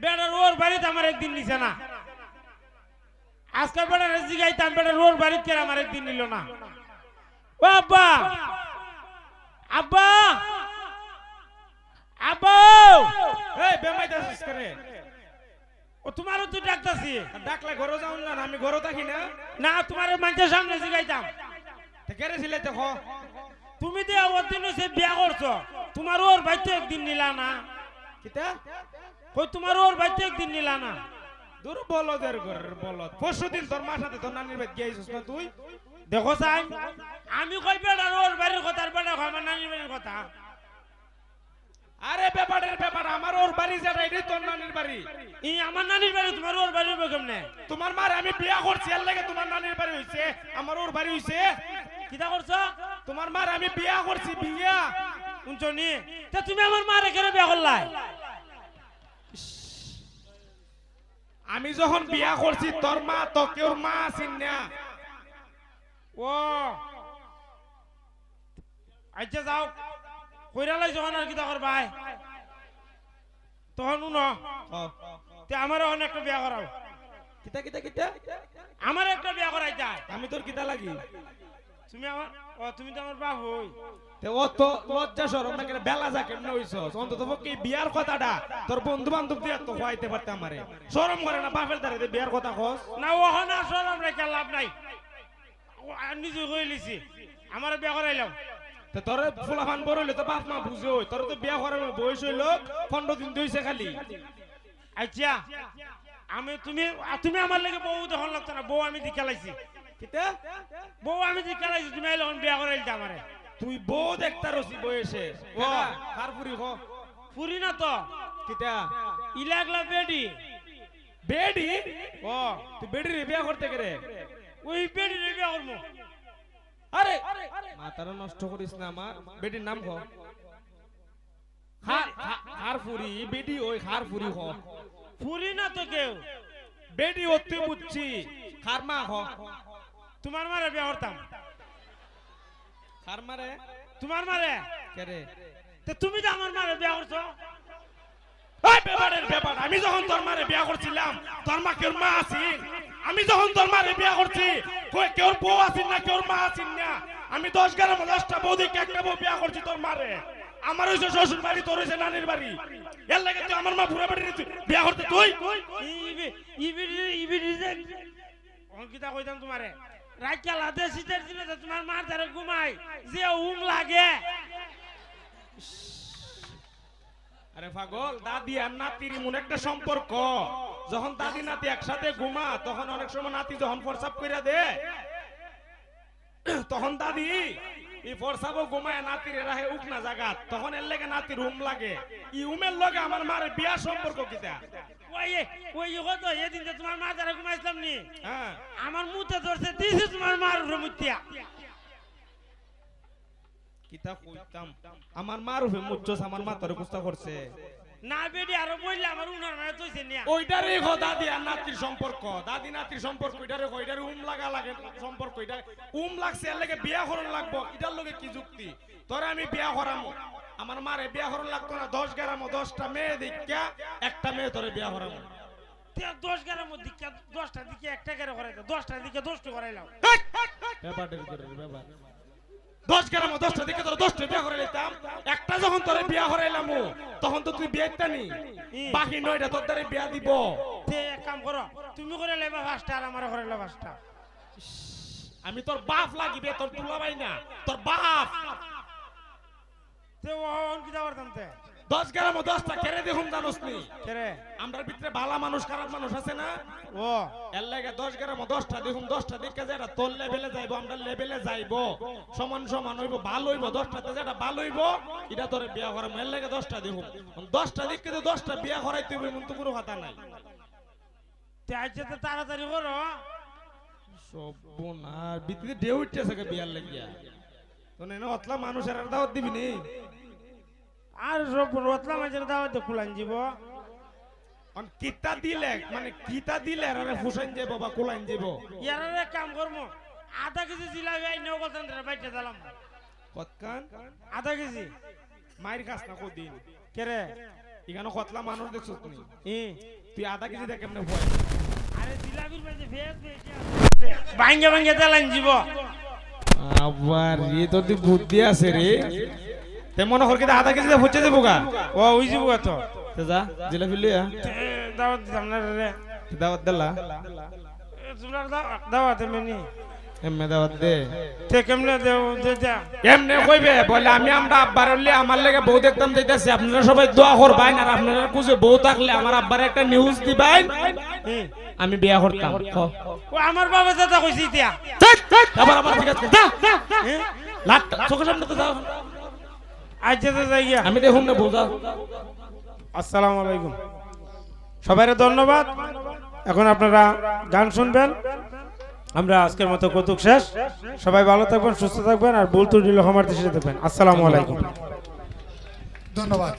Better ওর বাড়িতে আমার একদিন নিছে না। আজকে বেটার জিগাইতাম বেটার ওর বাড়িতে কেন আমার একদিন নিল না। ও আব্বা, আব্বা, আব্বা, এই বেমাই দাসিস করে ও তোমারও তো ডাকতাছি। ডাকলে ঘরে যাও না, আমি ঘরে থাকি না। না তোমার মানুষের সামনে জিগাইতাম। তে কেড়ে ছিলে তো হ তুমি যে ওর দিন সে বিয়া করছো, তোমার ওর বাড়িতে একদিন নিলা না। কিতা কই তোমার ওর বাড়িতে একদিন নিলা না। দূর বলদের ঘরের বলদ। পরশুদিন তোর মার সাথে তোর নানির বাড়ি গিয়েছিস না তুই? দেখো সাই, আমি কই বেটার ওর বাড়ির কথা আর বেটা কই আমার নানির বাড়ির কথা। আরে ব্যাপারের ব্যাপার, আমার ওর বাড়ি যেটা এটাই তোর নানির বাড়ি। এই আমার নানির বাড়ি তোমার ওর বাড়ির কেমনে? তোমার মার আমি বিয়া করছি এর লাগে তোমার নানির বাড়ি হইছে, আমার ওর বাড়ি হইছে। কিটা করছো? তোমার মার আমি বিয়া করছি, বিয়া। শুনছনি? তা তুমি আমার মারে কেন বিয়া করলাই? আমি যখন বিয়া করছি তোর মা তো কেউ মা আছিস না। ও আচ্ছা যাও, কইরা লাই যখন আর কিটা করবাই তখন উনো তে আমার অনেক একটা বিয়া করাও। কিতা কিতা কিতা আমার একটা বিয়া করাই যায়। আমি তোর কিতা লাগি? তুমি আমার, ও তুমি তো আমার বাপ হই। তে ও তো লজ্জা শরম না কেন বেলা যা কেমনে হইছস? অন্তত পক্ষে এই বিয়ার কথাটা তোর বন্ধু বান্ধব দিয়া তো হইতে পারতে আমারে। শরম করে না বাপের দ্বারে বিয়ার কথা কস? না ওখানে আসলে আমরা কে লাভ নাই, নিজে হয়ে লিছি আমার বিয়া করাইলাম। তে তোর ফুলাফান বড় হইলে তো বাপ মা বুঝে হই, তোর তো বিয়া করার বয়স হইলো 15 দিন হইছে খালি। আচ্ছা আমি তুমি তুমি আমার লাগে বউ তখন লাগতো না, বউ আমি দিকে লাইছি। কিতা বউ আমি দিকে লাইছি, তুমি এখন বিয়া করাইলতে আমারে। তুই বউ দেখতা রসি বয়সে ও কার পুরি হ ফুরি না তো কিতা ইলাগলা বেডি। বেডি? ও তুই বেডি রে বিয়া করতে গেরে? ওই বেডি রে বিয়া করবো। আরে মাথাটা নষ্ট করিস না আমার। বেডির নাম খ। খার ফুরি বেডি, ওই খার ফুরি হ। ফুরি না তো কেউ, বেডি অতি বুঝছি, খার মা হ। তোমার মারে বিয়া করতাম। খার মারে তোমার মারে কেরে? তো তুমি তো আমার মারে বিয়া করছো। এই ব্যাপারের ব্যাপার, আমি যখন তোর মারে বিয়া করছিলাম তোর মা কেউ মা আছিস? আমি যখন তোর মারে বিয়া করছি কই কেউ বউ আছিস না, কেউ মা আছিস না? আমি 10-11-10টা বউ দেখে একটা বউ বিয়া করছি তোর মারে। আমার হইছে শ্বশুর বাড়ি, তোর হইছে নানির বাড়ি। এর লাগে তুই আমার মা পুরা বাড়ি বিয়া করতে তুই? অঙ্কিতা কইতাম তোমারে রাইকা লাদে সিটার দিলে তোমার মার ধারে ঘুমাই যে উম লাগে। আরে পাগল, দাদি আর নাতির এমন একটা সম্পর্ক, যখন দাদি নাতি একসাথে ঘুমা তখন অনেক সময় নাতি যখন ফরসাপ কইরা দে তখন দাদি এই ফরসাবো ঘুমায় নাতির রাহে উক না জাগাত, তখন এর লাগে নাতির উম লাগে। ই উমের লগে আমার মারে বিয়ার সম্পর্ক কিতা? ওই ওই কত এদিন যে তোমার মার ধারে ঘুমাইছিলাম নি, হ্যাঁ আমার মুতে ধরছে দিছে তোমার মার উপরে মুতিয়া। কিতা কইতাম আমার মার উপরে মুচ্ছস, আমার মা তোরে কুস্তা করছে না বেডি আরো বললে আমার উনার মানে তৈছে নিয়া। ওইটারে হ দাদি আর নাতির সম্পর্ক, দাদি নাতির সম্পর্ক ওইটারে হ। ওইটারে উম লাগা লাগে সম্পর্ক, এটা উম লাগছে এর লাগে বিয়া করন লাগবো। এটার লগে কি যুক্তি? তোরে আমি বিয়া করামু, আমার মারে বিয়া করন লাগতো না। 10-11-10টা মেয়ে দেখা একটা মেয়ে তোরে বিয়া করামু। 10-11 মধ্যে 10টা দিকে একটা করে করাইতো, 10টা দিকে 10টা করাইলাম। ব্যাপারটা ভিতরে ব্যাপার 10-11-10টা দিকে তোর 10টা বিয়া করে নিতাম। একটা যখন তোরে বিয়া করাইলাম তখন তো তুই বিয়েটা নি, বাকি 9টা তোর দ্বারে বিয়া দিব। তে এক কাম করো, তুমি করে লেবা 5টা আর আমারে করে লেবা 5টা। আমি তোর বাপ লাগিবে, তোর দুলাভাই না, তোর বাপ। তে ওন কি দাওরতাম তে 10-11-10টা কেড়ে দেখুন জানোস নি? কেরে আমরার ভিতরে ভালো মানুষ খারাপ মানুষ আছে না? ও এর লাগে 10-11-10টা দেখুন, 10টা দিকে যেটা তোর লেভেলে যাইবো, আমরা লেভেলে যাইবো, সমান সমান হইবো, ভালো হইবো। 10টাতে যেটা ভালো হইবো এটা তোরে বিয়া করাবো। এর লাগে 10টা দেখুন। 10টা দিকে 10টা বিয়া করাইতে হইবে এমন তো কোনো কথা নাই। তে আইছে তো তাড়াতাড়ি করো। সর্বনাশ, ভিতরে ঢেউ উঠতেছে কে বিয়ার লাগিয়া। তো না অতলা মানুষের আর দাওয়াত দিবি নি? আর সব রতলা মাঝের দাওয়াতে কুলান যাব। অন কিতা দিলে মানে কিতা দিলে আরে ফুসাইন যাব বা কুলাইন যাব? ইয়ারে এক কাম করমু, আধা কেজি জিলাপি আই নগদ আনতে বাইতে দিলাম। কতকান আধা কেজি মাইর খাস না কদিন? কেরে এখানে কতলা মানুষ দেখছস তুই ই তুই আধা কেজি দেখ কেমনে ভয় আরে জিলাপির মধ্যে ফেস বেশি ভাঙ্গে ভাঙ্গে তেলান জীব আবার এ তো তুই বুদ্ধি আছে রে তে মনে কর কি আধা কেজি দে ফুচে দেবো গা ও ওই জীব তো তে যা জিলাপি লইয়া দাওয়াত দিতাম না রে দাওয়াত দিলা চুলার দাওয়াত এমনি এমনে দাওয়াত দে তে কেমনে দেও দে দে এমনে কইবে বলে আমরা আব্বার হইলে আমার লাগে বউ দেখতাম যাইতাছি আপনারা সবাই দোয়া করবেন আর আপনারা কুছে বউ থাকলে আমার আব্বার একটা নিউজ দিবেন আমি বিয়া করতাম ও আমার বাবা দাদা কইছি ইতিয়া আবার আমার ঠিক আছে লাট চোখের সামনে তো দাও আজ যেতে যাই গিয়া আমি দেখুন না বোঝা আসসালামু আলাইকুম সবাইকে ধন্যবাদ এখন আপনারা গান শুনবেন আমরা আজকের মতো কৌতুক শেষ সবাই ভালো থাকবেন সুস্থ থাকবেন আর ভুল ত্রুটি হলে ক্ষমার দৃষ্টিতে দেখবেন আসসালামু আলাইকুম ধন্যবাদ।